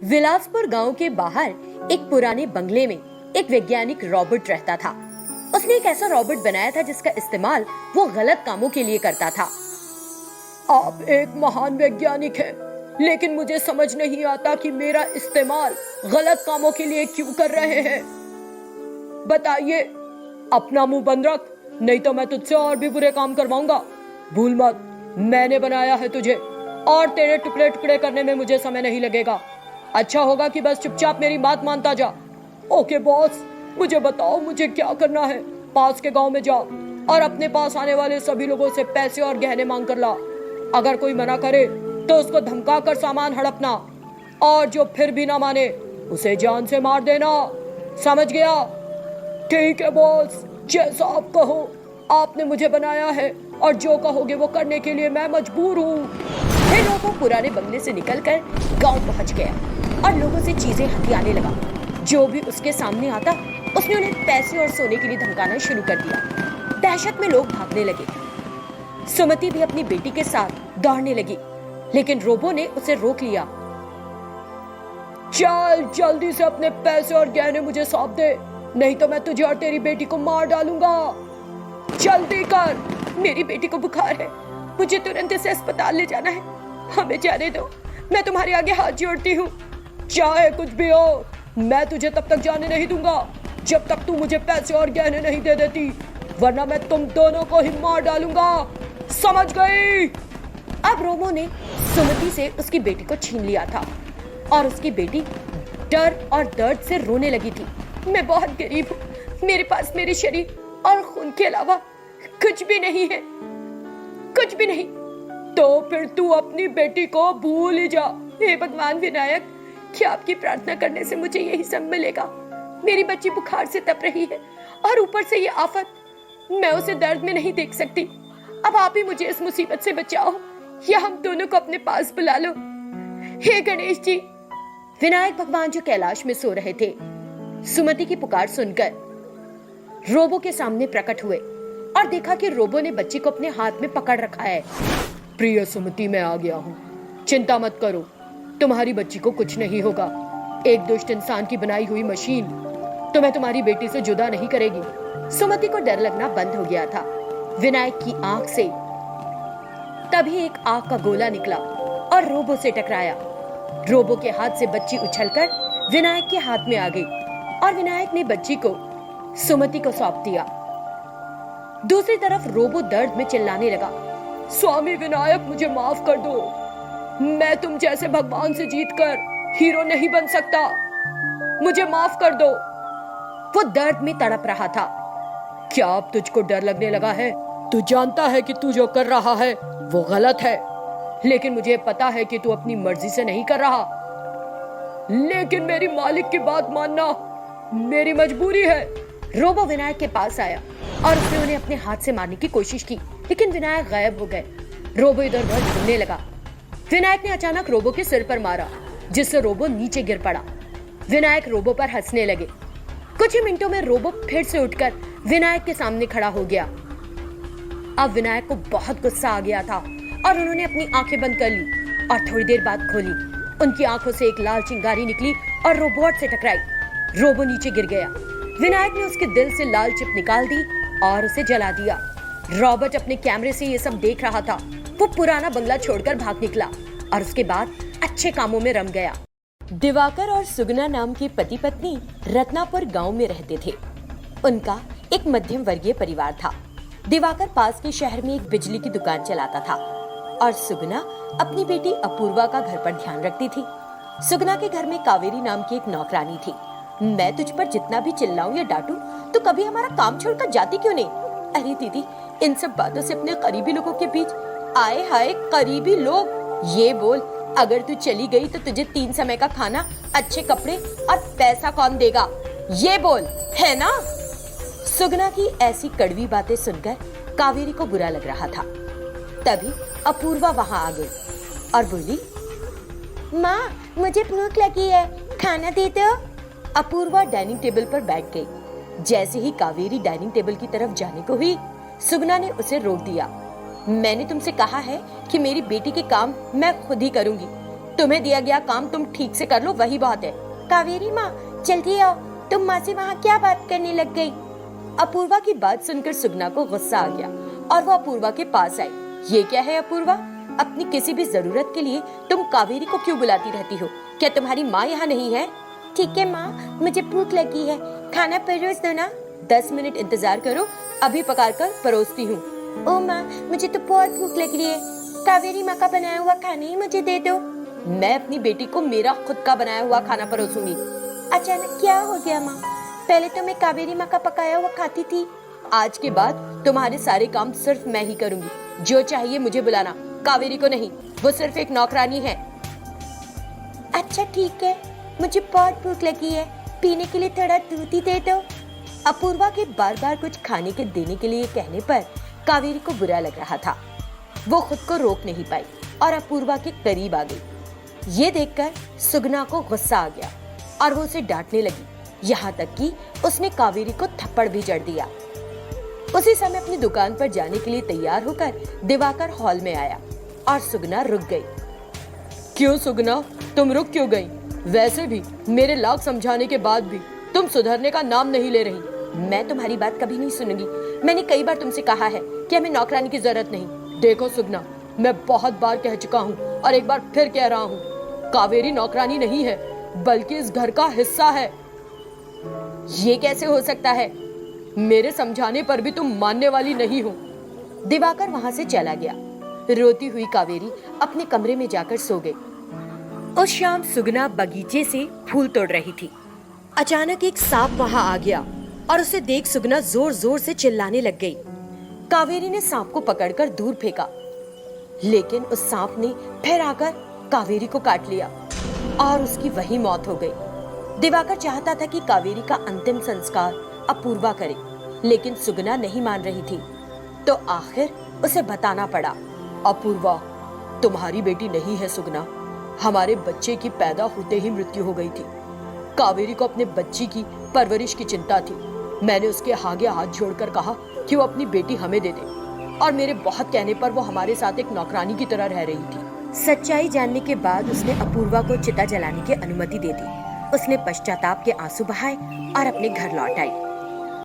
विलासपुर गांव के बाहर एक पुराने बंगले में एक वैज्ञानिक रॉबोट रहता था। उसने एक ऐसा रॉबोट बनाया था जिसका इस्तेमाल वो गलत कामों के लिए करता था। आप एक महान वैज्ञानिक हैं, लेकिन मुझे समझ नहीं आता कि मेरा इस्तेमाल गलत कामों के लिए क्यों कर रहे हैं। बताइए, अपना मुंह बंद रख, नहीं तो मैं तुझसे और भी बुरे काम करवाऊंगा। भूल मत, मैंने बनाया है तुझे, और तेरे टुकड़े टुकड़े करने में मुझे समय नहीं लगेगा। अच्छा होगा कि बस चुपचाप मेरी बात मानता जा। ओके बॉस, मुझे बताओ मुझे क्या करना है। पास के गांव में जा और अपने पास आने वाले सभी लोगों से पैसे और गहने मांग कर ला। अगर कोई मना करे तो उसको धमका कर सामान हड़पना, और जो फिर भी ना माने उसे जान से मार देना। समझ गया? ठीक है बॉस, जैसा आप कहो। आपने मुझे बनाया है और जो कहोगे वो करने के लिए मैं मजबूर हूँ। फिर वो पुराने बंगले से निकलकर गांव पहुंच गया और लोगों से चीजें हथियाने लगा। जो भी उसके सामने आता उसने उन्हें पैसे और सोने के लिए धमकाना शुरू कर दिया। दहशत में लोग भागने लगे। सुमति भी अपनी बेटी के साथ दौड़ने लगी, लेकिन रोबो ने उसे रोक लिया। चल जल्दी से अपने पैसे और गहने मुझे सौंप दे, नहीं तो मैं तुझे और तेरी बेटी को मार डालूंगा। जल्दी कर, मेरी बेटी को बुखार है, मुझे तुरंत इसे अस्पताल ले जाना है। हमें जाने दो, मैं तुम्हारे आगे हाथ जोड़ती हूँ। चाहे कुछ भी हो, मैं तुझे तब तक जाने नहीं दूंगा जब तक तू मुझे पैसे और गहने नहीं दे देती, वरना मैं तुम दोनों को ही मार डालूंगा। समझ गई? अब रोबो ने सुमति से उसकी बेटी को छीन लिया था और उसकी बेटी डर और दर्द से रोने लगी थी। मैं बहुत गरीब हूँ, मेरे पास मेरे शरीर और खून के अलावा कुछ भी नहीं है, कुछ भी नहीं। तो फिर तू अपनी बेटी को भूल ही जा। हे भगवान विनायक, क्या आपकी प्रार्थना करने से मुझे यही सब मिलेगा? मेरी बच्ची बुखार से तप रही है और ऊपर से ये आफत, मैं उसे दर्द में नहीं देख सकती। अब आप ही मुझे इस मुसीबत से बचाओ या हम दोनों को अपने पास बुला लो। हे गणेश जी। विनायक भगवान जो कैलाश में सो रहे थे, सुमति की पुकार सुनकर रोबो के सामने प्रकट हुए और देखा कि रोबो ने बच्ची को अपने हाथ में पकड़ रखा है। प्रिय सुमति, मैं आ गया हूँ, चिंता मत करो, तुम्हारी बच्ची को कुछ नहीं होगा। एक दुष्ट इंसान की बनाई हुई मशीन तुम्हें तुम्हारी बेटी से जुदा नहीं करेगी। सुमति को डर लगना बंद हो गया था। विनायक की आंख से तभी एक आग का गोला निकला और रोबो से टकराया। रोबो के हाथ से बच्ची उछलकर विनायक के हाथ में आ गई और विनायक ने बच्ची को सुमति को सौंप दिया। दूसरी तरफ रोबो दर्द में चिल्लाने लगा, स्वामी विनायक, मुझे माफ कर दो, मैं तुम जैसे भगवान से जीतकर हीरो नहीं बन सकता, मुझे माफ कर दो। वो दर्द में तड़प रहा था। क्या अब तुझको डर लगने लगा है? तू जानता है कि तू जो कर रहा है वो गलत है, लेकिन मुझे पता है कि तू अपनी मर्जी से नहीं कर रहा। लेकिन मेरी मालिक की बात मानना मेरी मजबूरी है। रोबो विनायक के पास आया और उसने उन्हें अपने हाथ से मारने की कोशिश की, लेकिन विनायक गायब हो गए। रोबो इधर उधर घूमने लगा। विनायक ने अचानक रोबो के सिर पर मारा, जिससे रोबो नीचे गिर पड़ा। विनायक रोबो पर हंसने लगे। कुछ ही मिनटों में रोबो फिर से उठकर विनायक के सामने खड़ा हो गया। अब विनायक को बहुत गुस्सा आ गया था और उन्होंने अपनी आंखें बंद कर ली और थोड़ी देर बाद खोली। उनकी आंखों से एक लाल चिंगारी निकली और रोबोट से टकराई। रोबो नीचे गिर गया। विनायक ने उसके दिल से लाल चिप निकाल दी और उसे जला दिया। रॉबर्ट अपने कैमरे से ये सब देख रहा था। वो पुराना बंगला छोड़कर भाग निकला और उसके बाद अच्छे कामों में रम गया। दिवाकर और सुगना नाम के पति पत्नी रत्नापुर गांव में रहते थे। उनका एक मध्यम वर्गीय परिवार था। दिवाकर पास के शहर में एक बिजली की दुकान चलाता था और सुगना अपनी बेटी अपूर्वा का घर पर ध्यान रखती थी। सुगना के घर में कावेरी नाम की एक नौकरानी थी। मैं तुझ पर जितना भी चिल्लाऊं या डांटूं, तो कभी हमारा काम छोड़कर जाती क्यों नहीं? अरे दीदी, इन सब बातों से अपने करीबी लोगों के बीच, आए हाय करीबी लोग, ये बोल, अगर तू चली गई तो तुझे 3 समय का खाना, अच्छे कपड़े और पैसा कौन देगा? ये बोल, है ना? सुगना की ऐसी कड़वी बातें सुनकर कावेरी को बुरा लग रहा था। तभी अपूर्वा वहां आ गई और बोली, माँ, मुझे भूख लगी है, खाना दे दो। अपूर्वा डाइनिंग टेबल पर बैठ गई। जैसे ही कावेरी डाइनिंग टेबल की तरफ जाने को हुई, सुगना ने उसे रोक दिया। मैंने तुमसे कहा है कि मेरी बेटी के काम मैं खुद ही करूंगी, तुम्हें दिया गया काम तुम ठीक से कर लो, वही बात है। कावेरी माँ जल्दी आओ, तुम माँ से वहाँ क्या बात करने लग गई? अपूर्वा की बात सुनकर सुगना को गुस्सा आ गया और वो अपूर्वा के पास आई। ये क्या है अपूर्वा, अपनी किसी भी जरूरत के लिए तुम कावेरी को क्यों बुलाती रहती हो? क्या तुम्हारी माँ यहाँ नहीं है? ठीक है माँ, मुझे भूख लगी है, खाना परोस दो ना। 10 मिनट इंतजार करो, अभी पका कर परोसती हूँ। ओ माँ, मुझे तो बहुत भूख लग रही है, कावेरी माँ का बनाया हुआ खाना ही मुझे दे दो। मैं अपनी बेटी को मेरा खुद का बनाया हुआ खाना परोसूंगी। अचानक क्या हो गया माँ? पहले तो मैं कावेरी माँ का पकाया हुआ खाती थी। आज के बाद तुम्हारे सारे काम सिर्फ मैं ही करूंगी। जो चाहिए मुझे बुलाना, कावेरी को नहीं, वो सिर्फ एक नौकरानी है। अच्छा ठीक है, मुझे बहुत भूख लगी है, पीने के लिए थोड़ा दूध ही दे दो। अपूर्वा के बार बार कुछ खाने के देने के लिए कहने पर कावेरी को बुरा लग रहा था। वो खुद को रोक नहीं पाई और अपूर्वा के करीब आ गई। ये देखकर सुगना को गुस्सा आ गया और वो उसे डांटने लगी, यहाँ तक कि उसने कावेरी को थप्पड़ भी जड़ दिया। उसी समय अपनी दुकान पर जाने के लिए तैयार होकर दिवाकर हॉल में आया और सुगना रुक गई। क्यों सुगना, तुम रुक क्यों गई? वैसे भी मेरे लाख समझाने के बाद भी तुम सुधरने का नाम नहीं ले रही। मैं तुम्हारी बात कभी नहीं सुनूंगी। मैंने कई बार तुमसे कहा है कि हमें नौकरानी की जरूरत नहीं। देखो सुगना, मैं बहुत बार कह चुका हूँ और एक बार फिर कह रहा हूँ, कावेरी नौकरानी नहीं है, बल्कि इस घर का हिस्सा है। ये कैसे हो सकता है? मेरे समझाने पर भी तुम मानने वाली नहीं हो। दिवाकर वहां से चला गया। रोती हुई कावेरी अपने कमरे में जाकर सो गई। उस शाम सुगना बगीचे से फूल तोड़ रही थी। अचानक एक सांप वहां आ गया और उसे देख सुगना जोर जोर से चिल्लाने लग गई। कावेरी ने सांप को पकड़कर दूर फेंका, लेकिन उस सांप ने फिर आकर कावेरी को काट लिया और उसकी वही मौत हो गई। दिवाकर चाहता था कि कावेरी का अंतिम संस्कार अपूर्वा करे, लेकिन सुगना नहीं मान रही थी, तो आखिर उसे बताना पड़ा। अपूर्वा, तुम्हारी बेटी नहीं है सुगना, हमारे बच्चे की पैदा होते ही मृत्यु हो गई थी। कावेरी को अपने बच्ची की परवरिश की चिंता थी। मैंने उसके आगे हाथ जोड़कर कहा कि वो अपनी बेटी हमें दे दे, और मेरे बहुत कहने पर वो हमारे साथ एक नौकरानी की तरह रह रही थी। सच्चाई जानने के बाद उसने अपूर्वा को चिता जलाने की अनुमति दे दी। उसने पश्चाताप के आंसू बहाए और अपने घर लौट आई।